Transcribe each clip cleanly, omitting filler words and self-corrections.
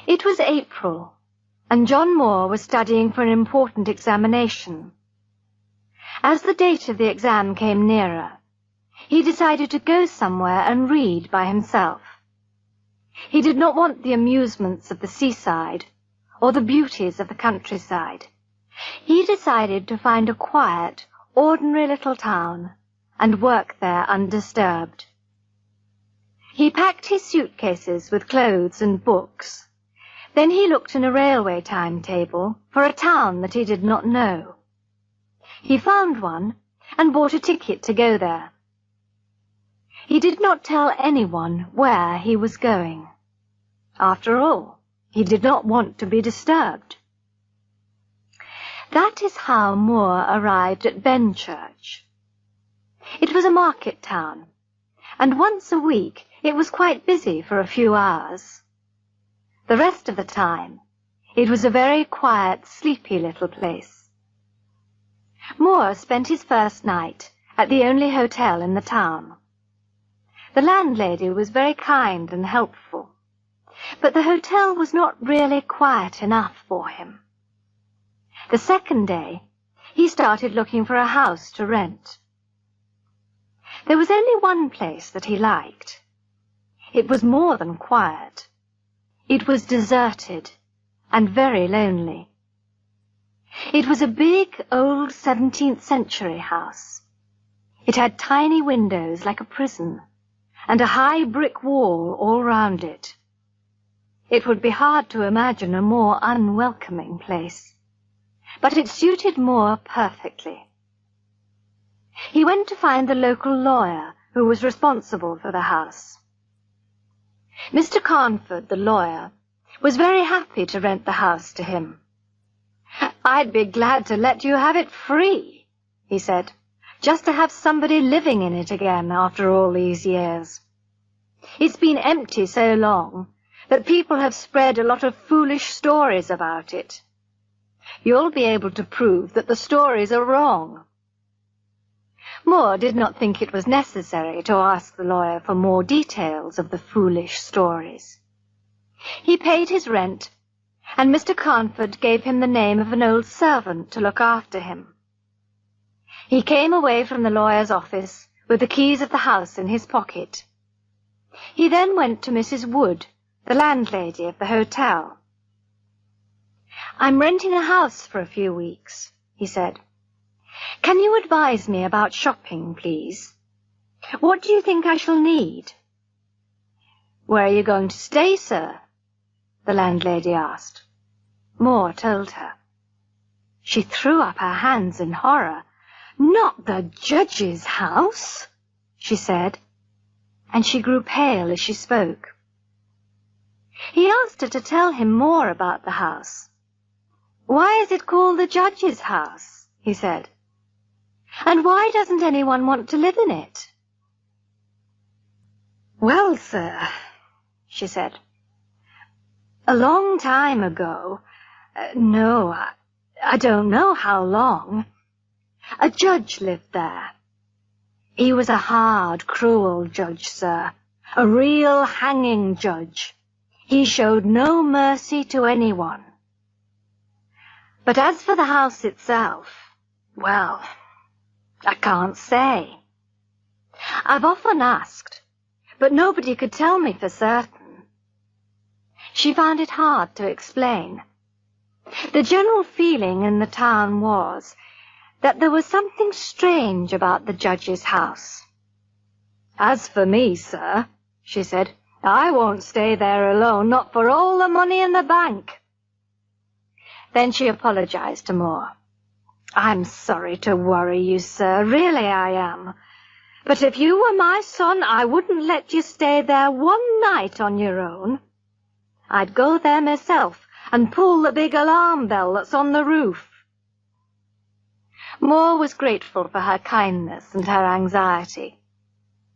It was April, and John Moore was studying for an important examination. As the date of the exam came nearer, he decided to go somewhere and read by himself. He did not want the amusements of the seaside or the beauties of the countryside. He decided to find a quiet, ordinary little town and work there undisturbed. He packed his suitcases with clothes and books. Then he looked in a railway timetable for a town that he did not know. He found one and bought a ticket to go there. He did not tell anyone where he was going. After all, he did not want to be disturbed. That is how Moore arrived at Benchurch. It was a market town, and once a week it was quite busy for a few hours. The rest of the time, it was a very quiet, sleepy little place. Moore spent his first night at the only hotel in the town. The landlady was very kind and helpful, but the hotel was not really quiet enough for him. The second day, he started looking for a house to rent. There was only one place that he liked. It was more than quiet. It was deserted and very lonely. It was a big, old 17th century house. It had tiny windows like a prison, and a high brick wall all round it. It would be hard to imagine a more unwelcoming place, but it suited Moore perfectly. He went to find the local lawyer who was responsible for the house. Mr. Carnford, the lawyer, was very happy to rent the house to him. "I'd be glad to let you have it free," he said, "just to have somebody living in it again after all these years. It's been empty so long that people have spread a lot of foolish stories about it. You'll be able to prove that the stories are wrong." Moore did not think it was necessary to ask the lawyer for more details of the foolish stories. He paid his rent, and Mr. Carnford gave him the name of an old servant to look after him. He came away from the lawyer's office with the keys of the house in his pocket. He then went to Mrs. Wood, the landlady of the hotel. "I'm renting a house for a few weeks," he said. "Can you advise me about shopping, please? What do you think I shall need?" "Where are you going to stay, sir?" the landlady asked. Moore told her. She threw up her hands in horror. "Not the judge's house?" she said, and she grew pale as she spoke. He asked her to tell him more about the house. "Why is it called the judge's house?" he said. "And why doesn't anyone want to live in it?" "Well, sir," she said, "a long time ago, I don't know how long, a judge lived there. He was a hard, cruel judge, sir, a real hanging judge. He showed no mercy to anyone. But as for the house itself, well, I can't say. I've often asked, but nobody could tell me for certain." She found it hard to explain. The general feeling in the town was that there was something strange about the judge's house. "As for me, sir," she said, "I won't stay there alone, not for all the money in the bank." Then she apologized to Moore. "I'm sorry to worry you, sir, really I am. But if you were my son, I wouldn't let you stay there one night on your own. I'd go there myself and pull the big alarm bell that's on the roof." Moore was grateful for her kindness and her anxiety.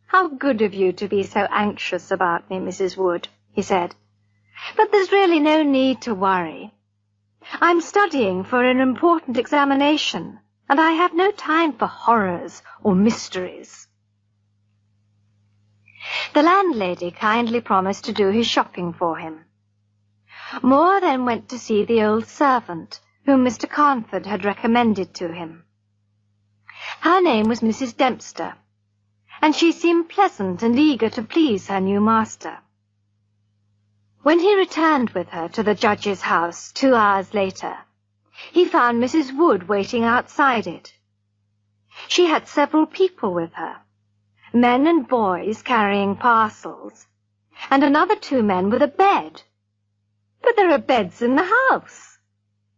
"How good of you to be so anxious about me, Mrs. Wood," he said. "But there's really no need to worry. I'm studying for an important examination, and I have no time for horrors or mysteries." The landlady kindly promised to do his shopping for him. Moore then went to see the old servant, whom Mr. Carnford had recommended to him. Her name was Mrs. Dempster, and she seemed pleasant and eager to please her new master. When he returned with her to the judge's house 2 hours later, he found Mrs. Wood waiting outside it. She had several people with her, men and boys carrying parcels, and another 2 men with a bed. "But there are beds in the house,"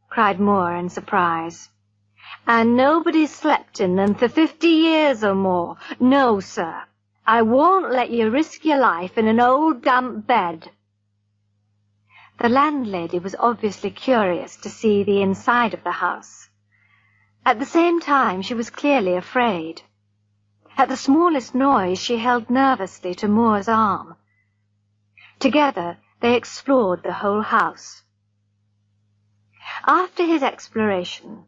cried Moore in surprise. "And nobody slept in them for 50 years or more. No, sir, I won't let you risk your life in an old damp bed." The landlady was obviously curious to see the inside of the house. At the same time, she was clearly afraid. At the smallest noise, she held nervously to Moore's arm. Together, they explored the whole house. After his exploration,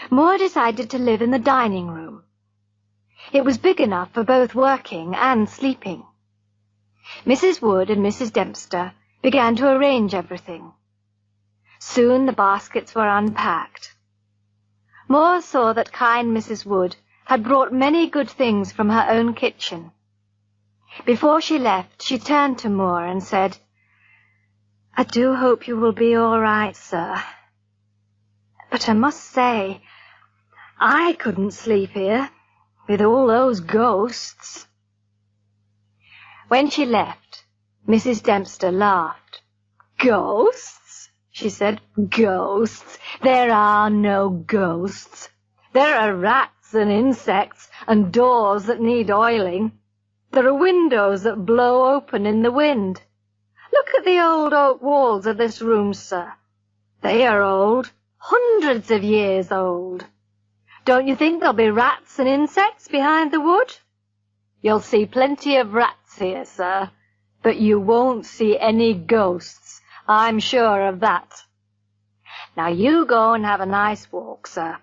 Moore decided to live in the dining room. It was big enough for both working and sleeping. Mrs. Wood and Mrs. Dempster began to arrange everything. Soon the baskets were unpacked. Moore saw that kind Mrs. Wood had brought many good things from her own kitchen. Before she left, she turned to Moore and said, "I do hope you will be all right, sir. But I must say, I couldn't sleep here, with all those ghosts." When she left, Mrs. Dempster laughed. "Ghosts?" she said. "Ghosts? There are no ghosts. There are rats and insects and doors that need oiling. There are windows that blow open in the wind. Look at the old oak walls of this room, sir. They are old, hundreds of years old. Don't you think there'll be rats and insects behind the wood? You'll see plenty of rats here, sir, but you won't see any ghosts. I'm sure of that. Now you go and have a nice walk, sir,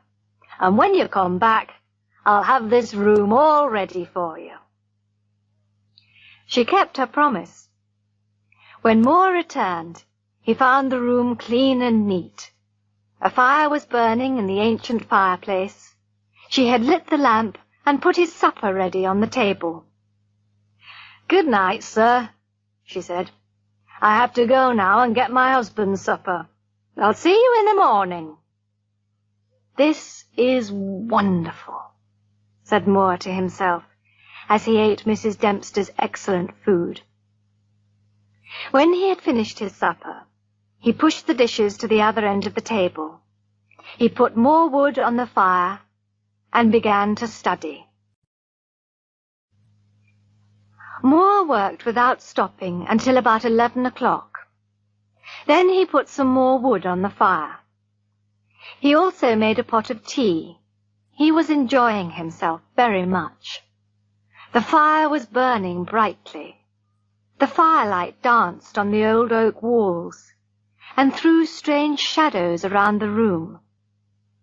and when you come back, I'll have this room all ready for you." She kept her promise. When Moore returned, he found the room clean and neat. A fire was burning in the ancient fireplace. She had lit the lamp and put his supper ready on the table. "Good night, sir," she said. "I have to go now and get my husband's supper. I'll see you in the morning." "This is wonderful," said Moore to himself, as he ate Mrs. Dempster's excellent food. When he had finished his supper, he pushed the dishes to the other end of the table. He put more wood on the fire and began to study. Moore worked without stopping until about 11 o'clock. Then he put some more wood on the fire. He also made a pot of tea. He was enjoying himself very much. The fire was burning brightly. The firelight danced on the old oak walls and threw strange shadows around the room.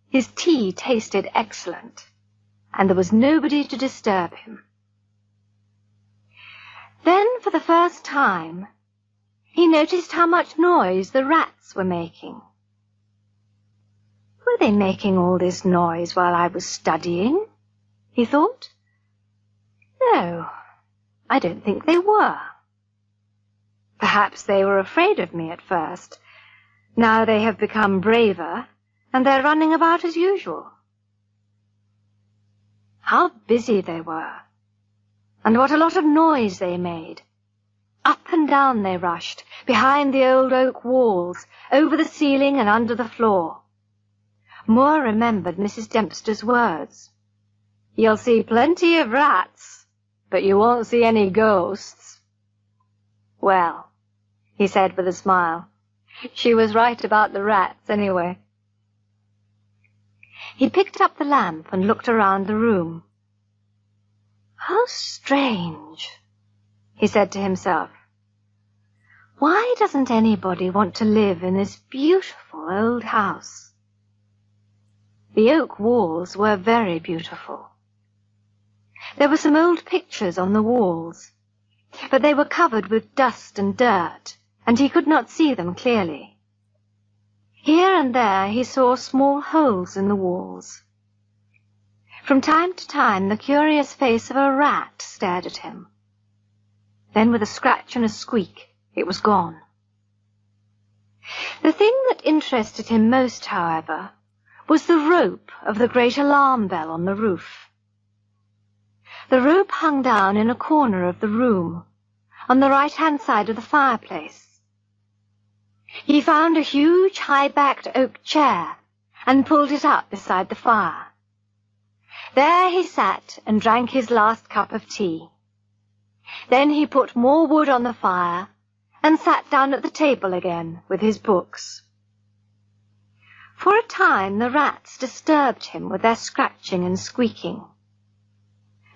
His tea tasted excellent, and there was nobody to disturb him. Then, for the first time, he noticed how much noise the rats were making. "Were they making all this noise while I was studying?" he thought. "No, I don't think they were. Perhaps they were afraid of me at first. Now they have become braver, and they're running about as usual." How busy they were, and what a lot of noise they made. Up and down they rushed, behind the old oak walls, over the ceiling and under the floor. Moore remembered Mrs. Dempster's words. "You'll see plenty of rats, but you won't see any ghosts." "Well," he said with a smile, "she was right about the rats anyway." He picked up the lamp and looked around the room. "How strange," he said to himself. "Why doesn't anybody want to live in this beautiful old house?" The oak walls were very beautiful. There were some old pictures on the walls, but they were covered with dust and dirt, and he could not see them clearly. Here and there he saw small holes in the walls. From time to time the curious face of a rat stared at him. Then with a scratch and a squeak, it was gone. The thing that interested him most, however, was the rope of the great alarm bell on the roof. The rope hung down in a corner of the room, on the right-hand side of the fireplace. He found a huge high-backed oak chair and pulled it up beside the fire. There he sat and drank his last cup of tea. Then he put more wood on the fire and sat down at the table again with his books. For a time the rats disturbed him with their scratching and squeaking.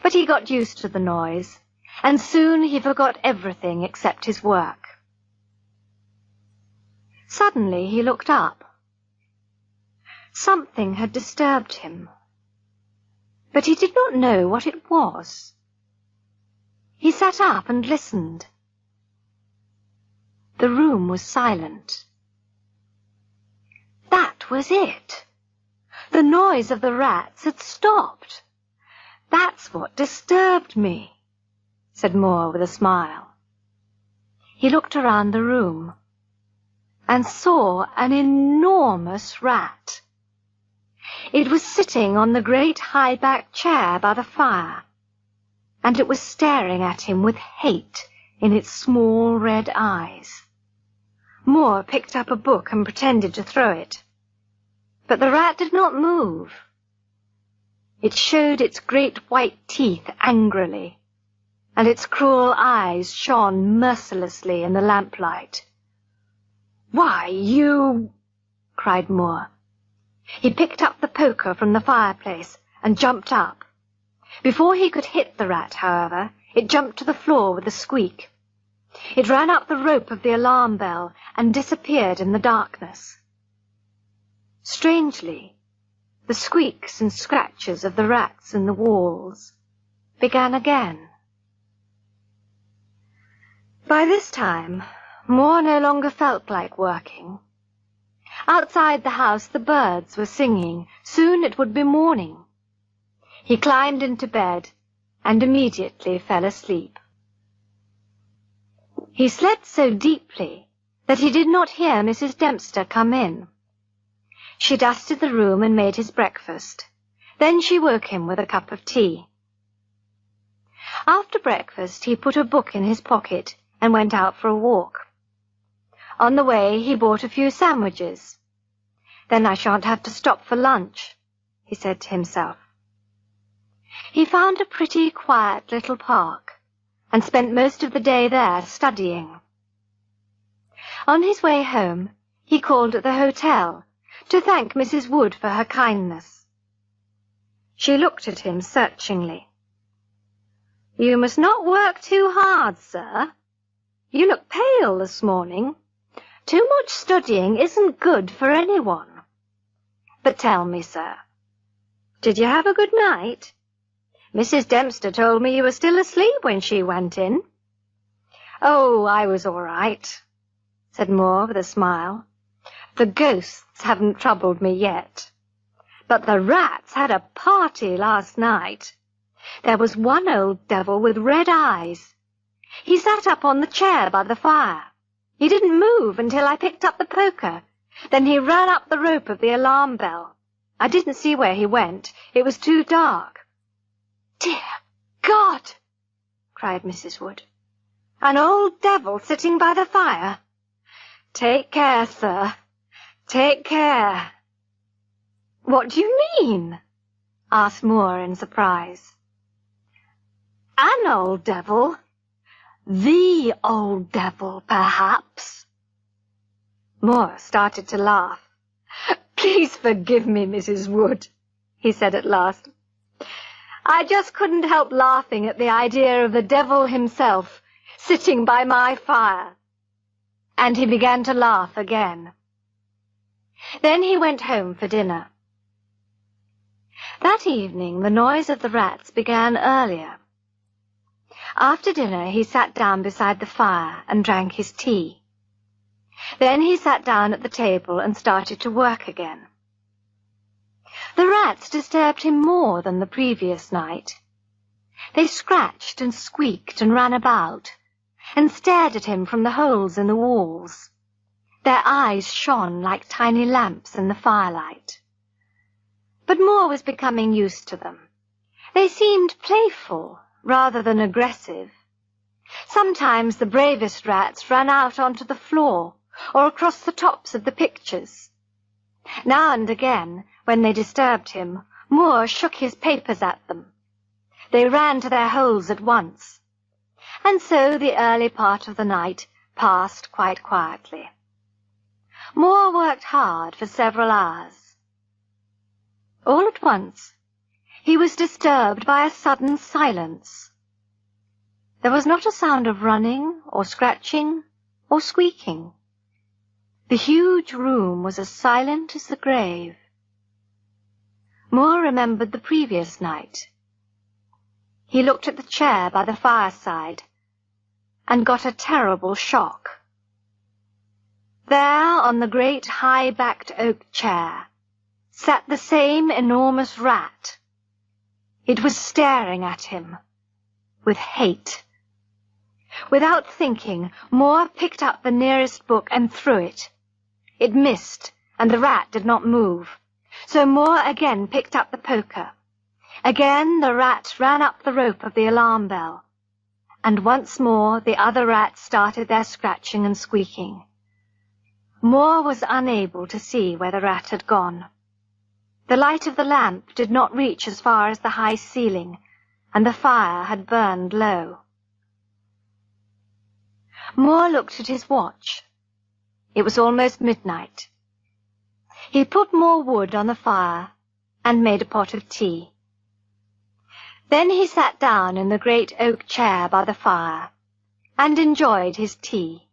But he got used to the noise, and soon he forgot everything except his work. Suddenly he looked up. Something had disturbed him, but he did not know what it was. He sat up and listened. The room was silent. That was it. The noise of the rats had stopped. That's what disturbed me, said Moore with a smile. He looked around the room and saw an enormous rat. It was sitting on the great high-backed chair by the fire, and it was staring at him with hate in its small red eyes. Moore picked up a book and pretended to throw it, but the rat did not move. It showed its great white teeth angrily, and its cruel eyes shone mercilessly in the lamplight. "Why, you—" cried Moore. He picked up the poker from the fireplace and jumped up. Before he could hit the rat, however, it jumped to the floor with a squeak. It ran up the rope of the alarm bell and disappeared in the darkness. Strangely, the squeaks and scratches of the rats in the walls began again. By this time, Moore no longer felt like working. Outside the house the birds were singing. Soon it would be morning. He climbed into bed and immediately fell asleep. He slept so deeply that he did not hear Mrs. Dempster come in. She dusted the room and made his breakfast. Then she woke him with a cup of tea. After breakfast he put a book in his pocket and went out for a walk. On the way he bought a few sandwiches. "Then I shan't have to stop for lunch," he said to himself. He found a pretty quiet little park and spent most of the day there studying. On his way home he called at the hotel to thank Mrs. Wood for her kindness. She looked at him searchingly. "You must not work too hard, sir. You look pale this morning. Too much studying isn't good for anyone. But tell me, sir, did you have a good night? Mrs. Dempster told me you were still asleep when she went in." "Oh, I was all right," said Moore with a smile. "The ghosts haven't troubled me yet. But the rats had a party last night. There was one old devil with red eyes. He sat up on the chair by the fire. He didn't move until I picked up the poker. Then he ran up the rope of the alarm bell. I didn't see where he went. It was too dark." "Dear God!" cried Mrs. Wood. "An old devil sitting by the fire? Take care, sir. Take care." "What do you mean?" asked Moore in surprise. "An old devil? The old devil, perhaps." Moore started to laugh. "Please forgive me, Mrs. Wood," he said at last. "I just couldn't help laughing at the idea of the devil himself sitting by my fire." And he began to laugh again. Then he went home for dinner. That evening the noise of the rats began earlier. After dinner he sat down beside the fire and drank his tea. Then he sat down at the table and started to work again. The rats disturbed him more than the previous night. They scratched and squeaked and ran about, and stared at him from the holes in the walls. Their eyes shone like tiny lamps in the firelight. But Moore was becoming used to them. They seemed playful rather than aggressive. Sometimes the bravest rats ran out onto the floor or across the tops of the pictures. Now and again, when they disturbed him, Moore shook his papers at them. They ran to their holes at once. And so the early part of the night passed quite quietly. Moore worked hard for several hours. All at once, he was disturbed by a sudden silence. There was not a sound of running or scratching or squeaking. The huge room was as silent as the grave. Moore remembered the previous night. He looked at the chair by the fireside and got a terrible shock. There, on the great high-backed oak chair, sat the same enormous rat. It was staring at him with hate. Without thinking, Moore picked up the nearest book and threw it. It missed, and the rat did not move. So Moore again picked up the poker. Again the rat ran up the rope of the alarm bell. And once more the other rats started their scratching and squeaking. Moore was unable to see where the rat had gone. The light of the lamp did not reach as far as the high ceiling, and the fire had burned low. Moore looked at his watch. It was almost midnight. He put more wood on the fire and made a pot of tea. Then he sat down in the great oak chair by the fire and enjoyed his tea.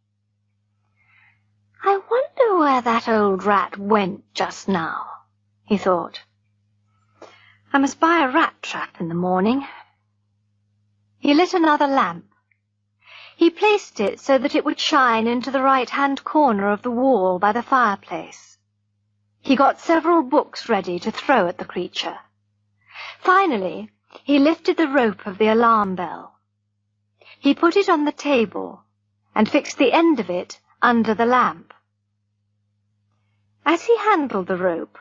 "I wonder where that old rat went just now," he thought. "I must buy a rat trap in the morning." He lit another lamp. He placed it so that it would shine into the right-hand corner of the wall by the fireplace. He got several books ready to throw at the creature. Finally, he lifted the rope of the alarm bell. He put it on the table and fixed the end of it under the lamp. As he handled the rope,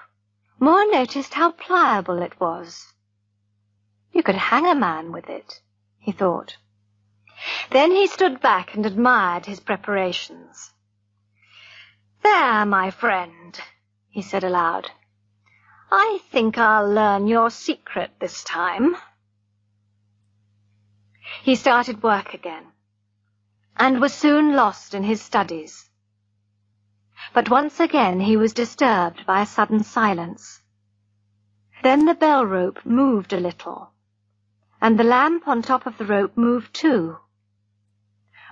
Moore noticed how pliable it was. You could hang a man with it, he thought. Then he stood back and admired his preparations. "There, my friend," he said aloud. "I think I'll learn your secret this time." He started work again, and was soon lost in his studies. But once again he was disturbed by a sudden silence. Then the bell rope moved a little, and the lamp on top of the rope moved too.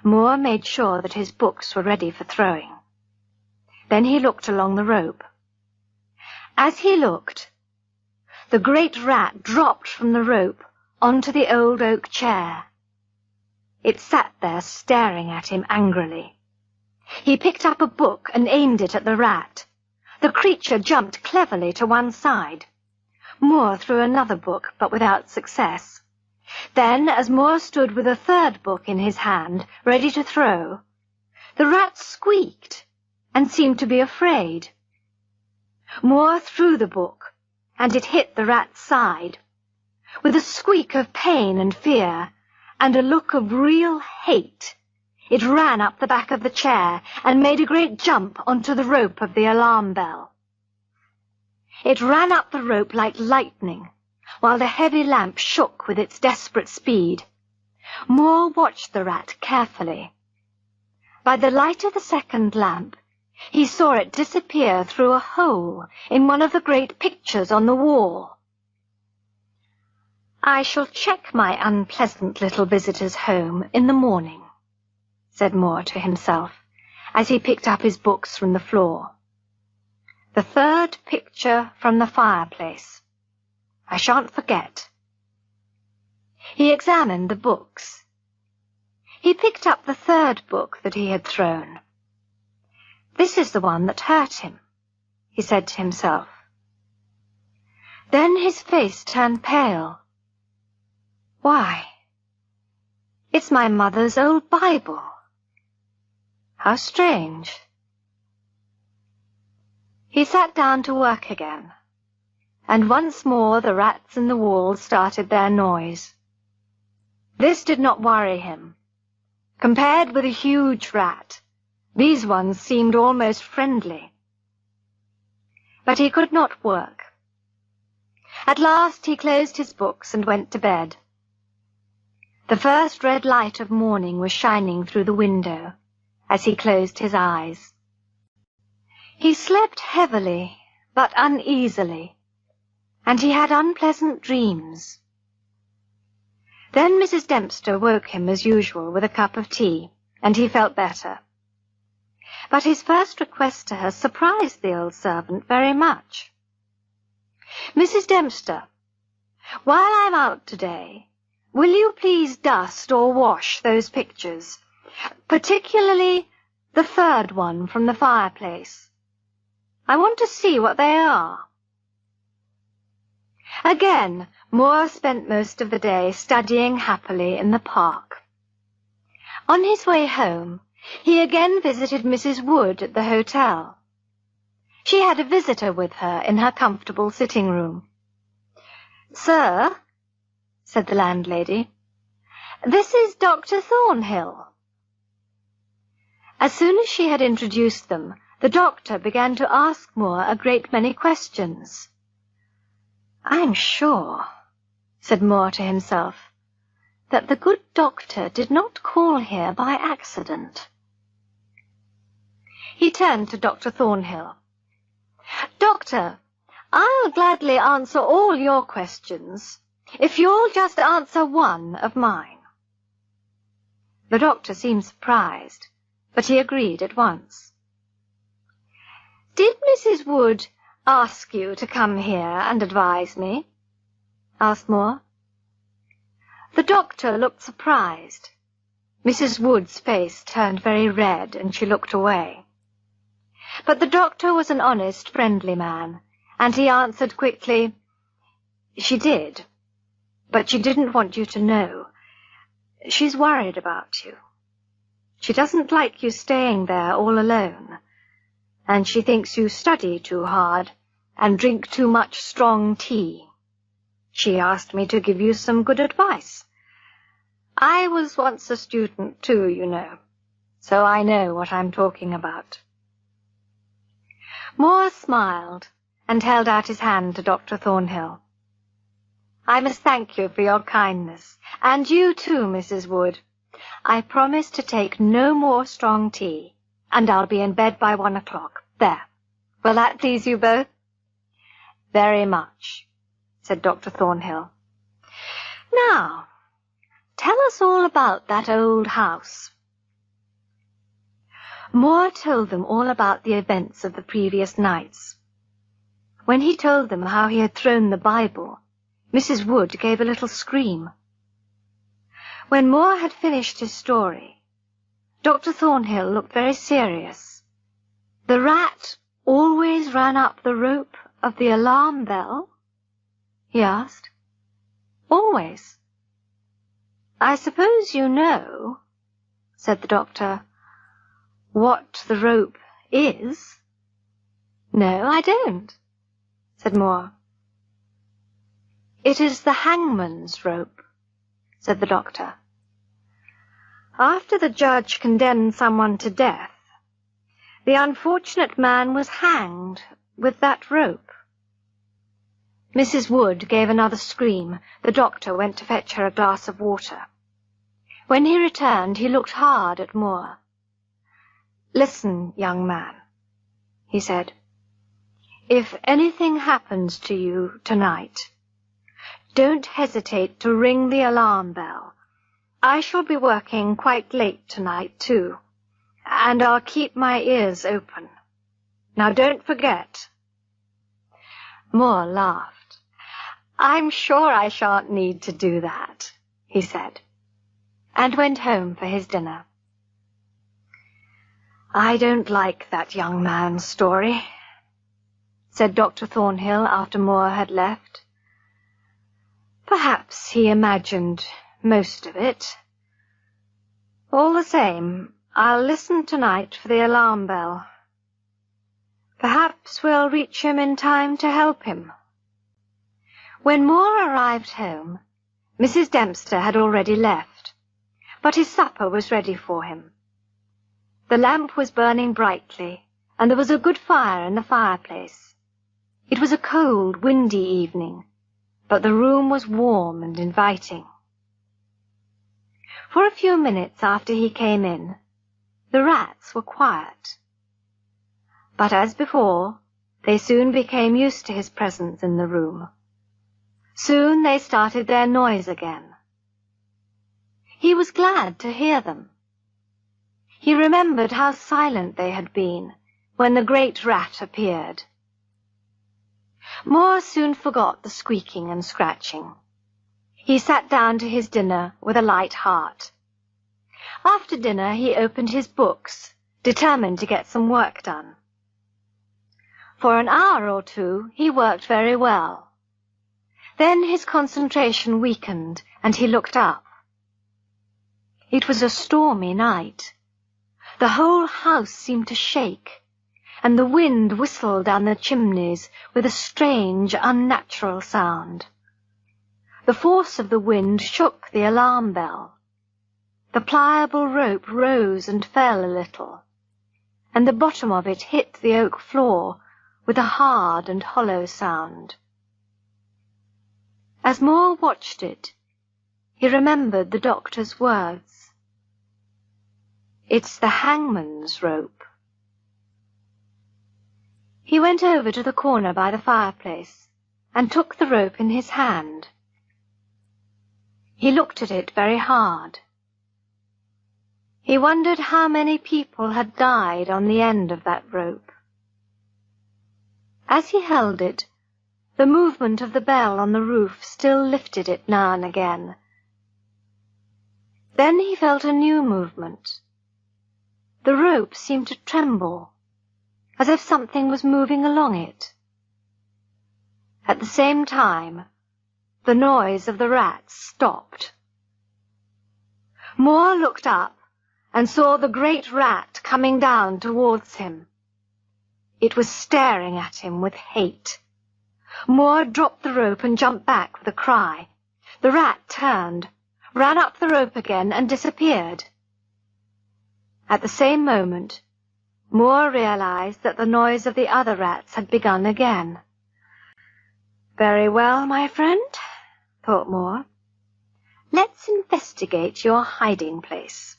Moore made sure that his books were ready for throwing. Then he looked along the rope. As he looked, the great rat dropped from the rope onto the old oak chair. It sat there staring at him angrily. He picked up a book and aimed it at the rat. The creature jumped cleverly to one side. Moore threw another book, but without success. Then, as Moore stood with a third book in his hand, ready to throw, the rat squeaked and seemed to be afraid. Moore threw the book, and it hit the rat's side. With a squeak of pain and fear, and a look of real hate, it ran up the back of the chair and made a great jump onto the rope of the alarm bell. It ran up the rope like lightning, while the heavy lamp shook with its desperate speed. Moore watched the rat carefully. By the light of the second lamp, he saw it disappear through a hole in one of the great pictures on the wall. "I shall check my unpleasant little visitor's home in the morning," said Moore to himself, as he picked up his books from the floor. "The third picture from the fireplace. I shan't forget." He examined the books. He picked up the third book that he had thrown. This is the one that hurt him, he said to himself. Then his face turned pale. Why, it's my mother's old Bible. How strange. He sat down to work again, and once more the rats in the walls started their noise. This did not worry him. Compared with a huge rat, these ones seemed almost friendly. But he could not work. At last he closed his books and went to bed. The first red light of morning was shining through the window as he closed his eyes. He slept heavily but uneasily, and he had unpleasant dreams. Then Mrs. Dempster woke him as usual with a cup of tea, and he felt better. But his first request to her surprised the old servant very much. "Mrs. Dempster, while I'm out today, will you please dust or wash those pictures, particularly the third one from the fireplace? I want to see what they are." Again, Moore spent most of the day studying happily in the park. On his way home, he again visited Mrs. Wood at the hotel. She had a visitor with her in her comfortable sitting room. "Sir," said the landlady, "this is Dr. Thornhill." As soon as she had introduced them, the doctor began to ask Moore a great many questions. "I'm sure," said Moore to himself, "that the good doctor did not call here by accident." He turned to Dr. Thornhill. "Doctor, I'll gladly answer all your questions, if you'll just answer one of mine." The doctor seemed surprised, but he agreed at once. "Did Mrs. Wood ask you to come here and advise me?" asked Moore. The doctor looked surprised. Mrs. Wood's face turned very red, and she looked away. But the doctor was an honest, friendly man, and he answered quickly, "She did, but she didn't want you to know. She's worried about you. She doesn't like you staying there all alone, and she thinks you study too hard and drink too much strong tea. She asked me to give you some good advice. I was once a student too, you know, so I know what I'm talking about." Moore smiled and held out his hand to Dr. Thornhill. "I must thank you for your kindness, and you too, Mrs. Wood. I promise to take no more strong tea, and I'll be in bed by 1 o'clock. There. Will that please you both?" "Very much," said Dr. Thornhill. "Now, tell us all about that old house." Moore told them all about the events of the previous nights. When he told them how he had thrown the Bible, Mrs. Wood gave a little scream. When Moore had finished his story, Dr. Thornhill looked very serious. "The rat always ran up the rope of the alarm bell?" he asked. "Always." "I suppose you know," said the doctor, "what the rope is?" "No, I don't," said Moore. "It is the hangman's rope," said the doctor. "After the judge condemned someone to death, the unfortunate man was hanged with that rope." Mrs. Wood gave another scream. The doctor went to fetch her a glass of water. When he returned, he looked hard at Moore. "Listen, young man," he said. "If anything happens to you tonight, don't hesitate to ring the alarm bell. I shall be working quite late tonight, too, and I'll keep my ears open. Now don't forget." Moore laughed. "I'm sure I shan't need to do that," he said, and went home for his dinner. "I don't like that young man's story," said Dr. Thornhill after Moore had left. "Perhaps he imagined most of it. All the same, I'll listen tonight for the alarm bell. Perhaps we'll reach him in time to help him." When Moore arrived home, Mrs. Dempster had already left, but his supper was ready for him. The lamp was burning brightly, and there was a good fire in the fireplace. It was a cold, windy evening, but the room was warm and inviting. For a few minutes after he came in, the rats were quiet. But as before, they soon became used to his presence in the room. Soon they started their noise again. He was glad to hear them. He remembered how silent they had been when the great rat appeared. Moore soon forgot the squeaking and scratching. He sat down to his dinner with a light heart. After dinner he opened his books, determined to get some work done. For an hour or two he worked very well. Then his concentration weakened, and he looked up. It was a stormy night. The whole house seemed to shake, and the wind whistled down the chimneys with a strange, unnatural sound. The force of the wind shook the alarm bell. The pliable rope rose and fell a little, and the bottom of it hit the oak floor with a hard and hollow sound. As Moore watched it, he remembered the doctor's words. "It's the hangman's rope." He went over to the corner by the fireplace and took the rope in his hand. He looked at it very hard. He wondered how many people had died on the end of that rope. As he held it, the movement of the bell on the roof still lifted it now and again. Then he felt a new movement. The rope seemed to tremble, as if something was moving along it. At the same time, the noise of the rats stopped. Moore looked up and saw the great rat coming down towards him. It was staring at him with hate. Moore dropped the rope and jumped back with a cry. The rat turned, ran up the rope again, and disappeared. At the same moment, Moore realized that the noise of the other rats had begun again. "Very well, my friend," thought Moore. "Let's investigate your hiding place."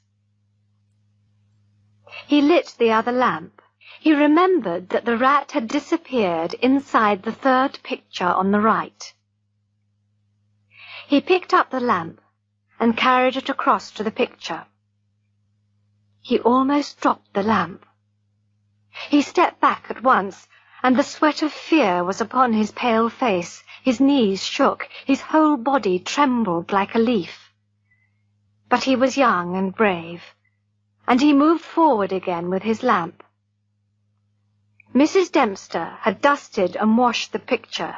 He lit the other lamp. He remembered that the rat had disappeared inside the third picture on the right. He picked up the lamp and carried it across to the picture. He almost dropped the lamp. He stepped back at once, and the sweat of fear was upon his pale face. His knees shook, his whole body trembled like a leaf. But he was young and brave, and he moved forward again with his lamp. Mrs. Dempster had dusted and washed the picture,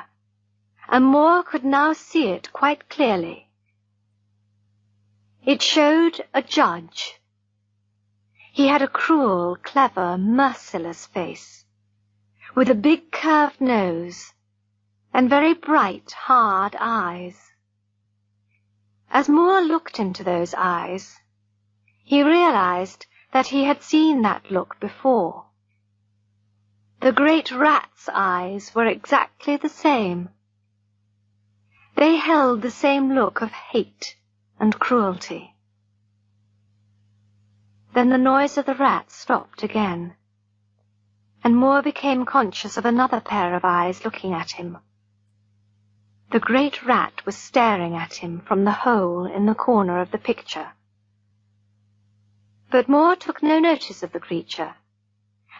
and Moore could now see it quite clearly. It showed a judge. He had a cruel, clever, merciless face, with a big curved nose and very bright, hard eyes. As Moore looked into those eyes, he realized that he had seen that look before. The great rat's eyes were exactly the same. They held the same look of hate and cruelty. Then the noise of the rats stopped again, and Moore became conscious of another pair of eyes looking at him. The great rat was staring at him from the hole in the corner of the picture. But Moore took no notice of the creature,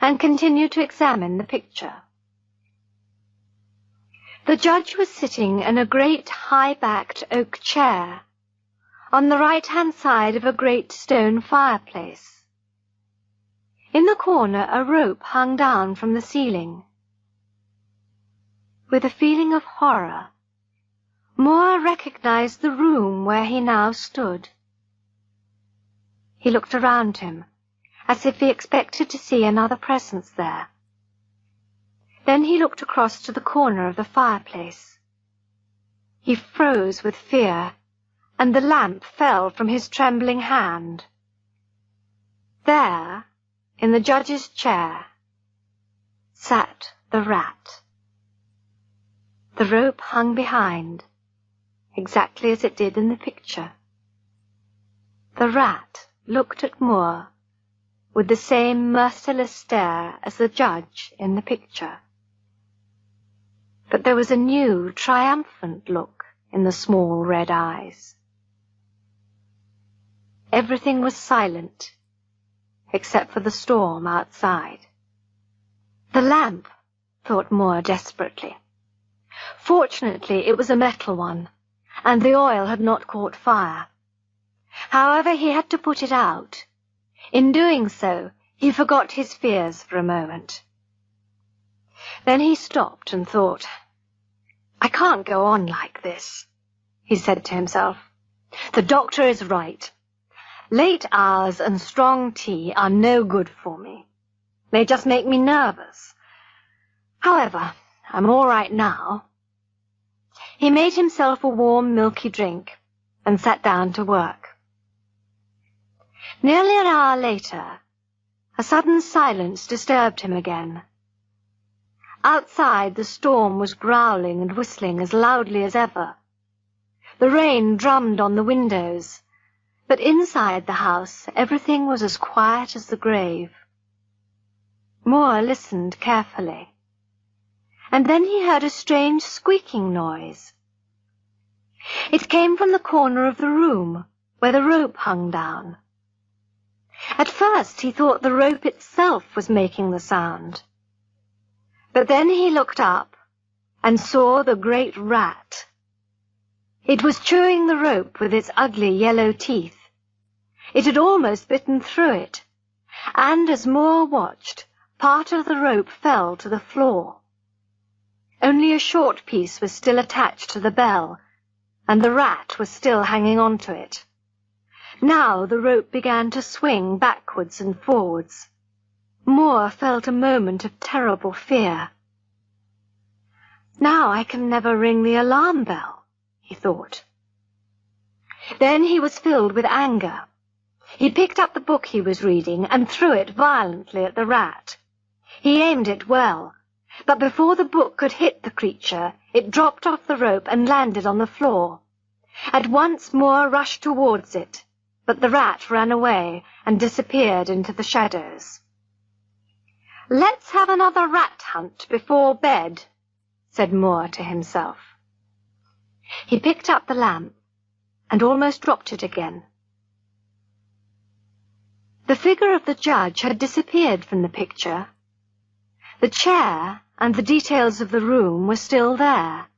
and continued to examine the picture. The judge was sitting in a great high-backed oak chair, on the right-hand side of a great stone fireplace. In the corner a rope hung down from the ceiling. With a feeling of horror, Moore recognized the room where he now stood. He looked around him, as if he expected to see another presence there. Then he looked across to the corner of the fireplace. He froze with fear, and the lamp fell from his trembling hand. There, in the judge's chair, sat the rat. The rope hung behind, exactly as it did in the picture. The rat looked at Moore with the same merciless stare as the judge in the picture. But there was a new, triumphant look in the small red eyes. Everything was silent, except for the storm outside. The lamp, thought Moore desperately. Fortunately, it was a metal one, and the oil had not caught fire. However, he had to put it out. In doing so, he forgot his fears for a moment. Then he stopped and thought, "I can't go on like this," he said to himself. "The doctor is right. Late hours and strong tea are no good for me. They just make me nervous. However, I'm all right now." He made himself a warm, milky drink and sat down to work. Nearly an hour later, a sudden silence disturbed him again. Outside, the storm was growling and whistling as loudly as ever. The rain drummed on the windows, but inside the house everything was as quiet as the grave. Moore listened carefully, and then he heard a strange squeaking noise. It came from the corner of the room where the rope hung down. At first he thought the rope itself was making the sound. But then he looked up and saw the great rat. It was chewing the rope with its ugly yellow teeth. It had almost bitten through it, and as Moore watched, part of the rope fell to the floor. Only a short piece was still attached to the bell, and the rat was still hanging on to it. Now the rope began to swing backwards and forwards. Moore felt a moment of terrible fear. "Now I can never ring the alarm bell," he thought. Then he was filled with anger. He picked up the book he was reading and threw it violently at the rat. He aimed it well, but before the book could hit the creature, it dropped off the rope and landed on the floor. At once Moore rushed towards it, but the rat ran away and disappeared into the shadows. "Let's have another rat hunt before bed," said Moore to himself. He picked up the lamp and almost dropped it again. The figure of the judge had disappeared from the picture. The chair and the details of the room were still there,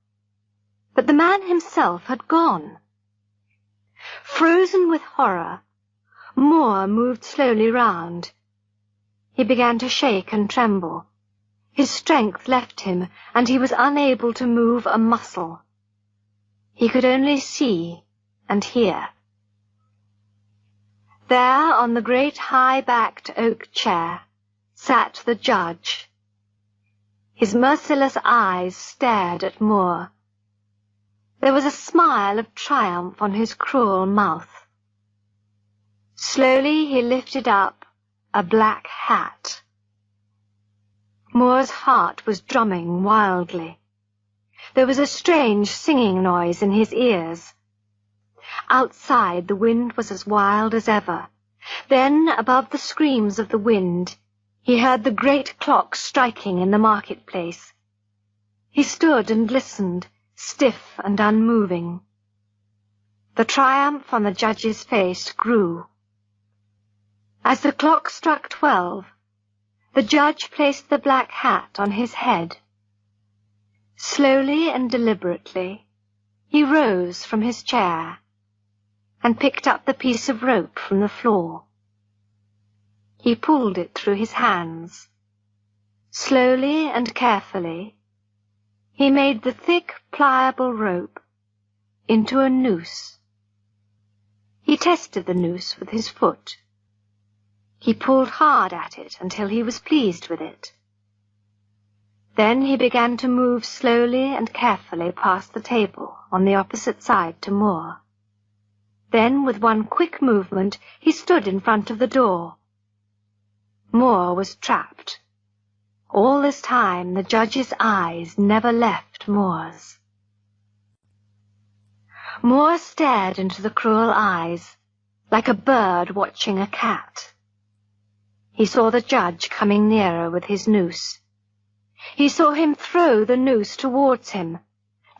but the man himself had gone. Frozen with horror, Moore moved slowly round. He began to shake and tremble. His strength left him, and he was unable to move a muscle. He could only see and hear. There, on the great high-backed oak chair, sat the judge. His merciless eyes stared at Moore. There was a smile of triumph on his cruel mouth. Slowly he lifted up a black hat. Moore's heart was drumming wildly. There was a strange singing noise in his ears. Outside, the wind was as wild as ever. Then, above the screams of the wind, he heard the great clock striking in the marketplace. He stood and listened, stiff and unmoving. The triumph on the judge's face grew. As the clock struck 12, the judge placed the black hat on his head. Slowly and deliberately, he rose from his chair and picked up the piece of rope from the floor. He pulled it through his hands. Slowly and carefully, he made the thick, pliable rope into a noose. He tested the noose with his foot. He pulled hard at it until he was pleased with it. Then he began to move slowly and carefully past the table on the opposite side to Moore. Then, with one quick movement, he stood in front of the door. Moore was trapped. All this time the judge's eyes never left Moore's. Moore stared into the cruel eyes, like a bird watching a cat. He saw the judge coming nearer with his noose. He saw him throw the noose towards him.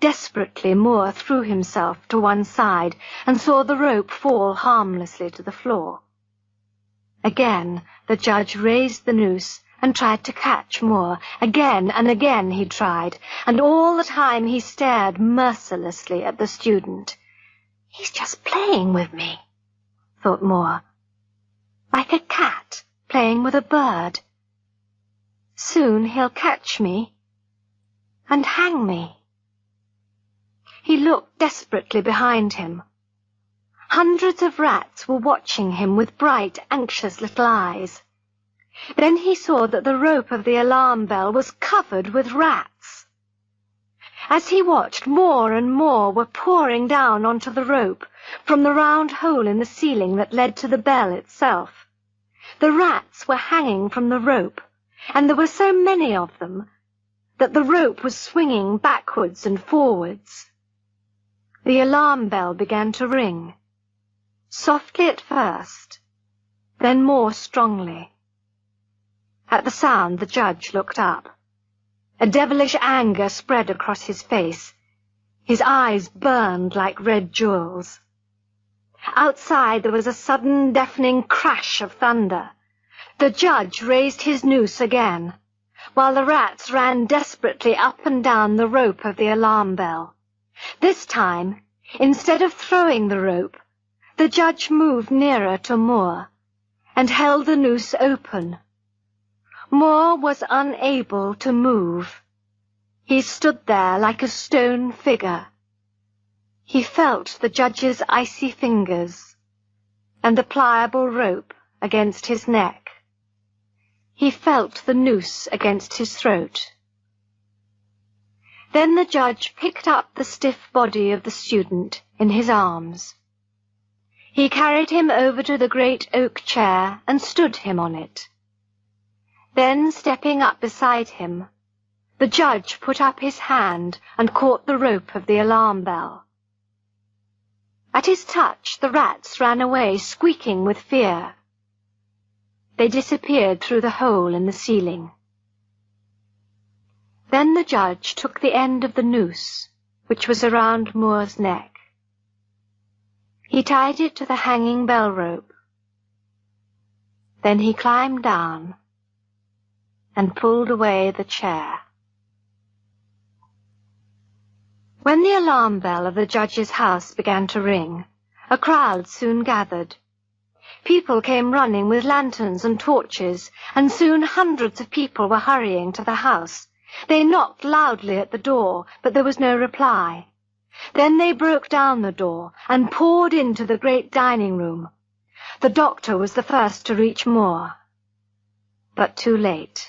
Desperately, Moore threw himself to one side and saw the rope fall harmlessly to the floor. Again, the judge raised the noose and tried to catch Moore. Again and again he tried, and all the time he stared mercilessly at the student. "He's just playing with me," thought Moore, "like a cat playing with a bird. Soon he'll catch me and hang me." He looked desperately behind him. Hundreds of rats were watching him with bright, anxious little eyes. Then he saw that the rope of the alarm bell was covered with rats. As he watched, more and more were pouring down onto the rope from the round hole in the ceiling that led to the bell itself. The rats were hanging from the rope, and there were so many of them that the rope was swinging backwards and forwards. The alarm bell began to ring, softly at first, then more strongly. At the sound, the judge looked up. A devilish anger spread across his face. His eyes burned like red jewels. Outside there was a sudden, deafening crash of thunder. The judge raised his noose again, while the rats ran desperately up and down the rope of the alarm bell. This time, instead of throwing the rope, the judge moved nearer to Moore and held the noose open. Moore was unable to move. He stood there like a stone figure. He felt the judge's icy fingers and the pliable rope against his neck. He felt the noose against his throat. Then the judge picked up the stiff body of the student in his arms. He carried him over to the great oak chair and stood him on it. Then, stepping up beside him, the judge put up his hand and caught the rope of the alarm bell. At his touch, the rats ran away, squeaking with fear. They disappeared through the hole in the ceiling. Then the judge took the end of the noose, which was around Moore's neck. He tied it to the hanging bell rope. Then he climbed down and pulled away the chair. When the alarm bell of the judge's house began to ring, a crowd soon gathered. People came running with lanterns and torches, and soon hundreds of people were hurrying to the house. They knocked loudly at the door, but there was no reply. Then they broke down the door and poured into the great dining room. The doctor was the first to reach Moore, but too late.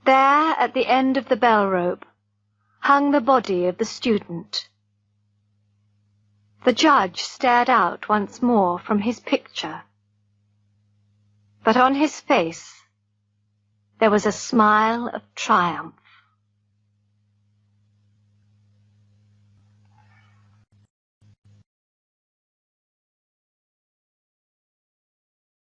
There, at the end of the bell rope, hung the body of the student. The judge stared out once more from his picture, but on his face there was a smile of triumph.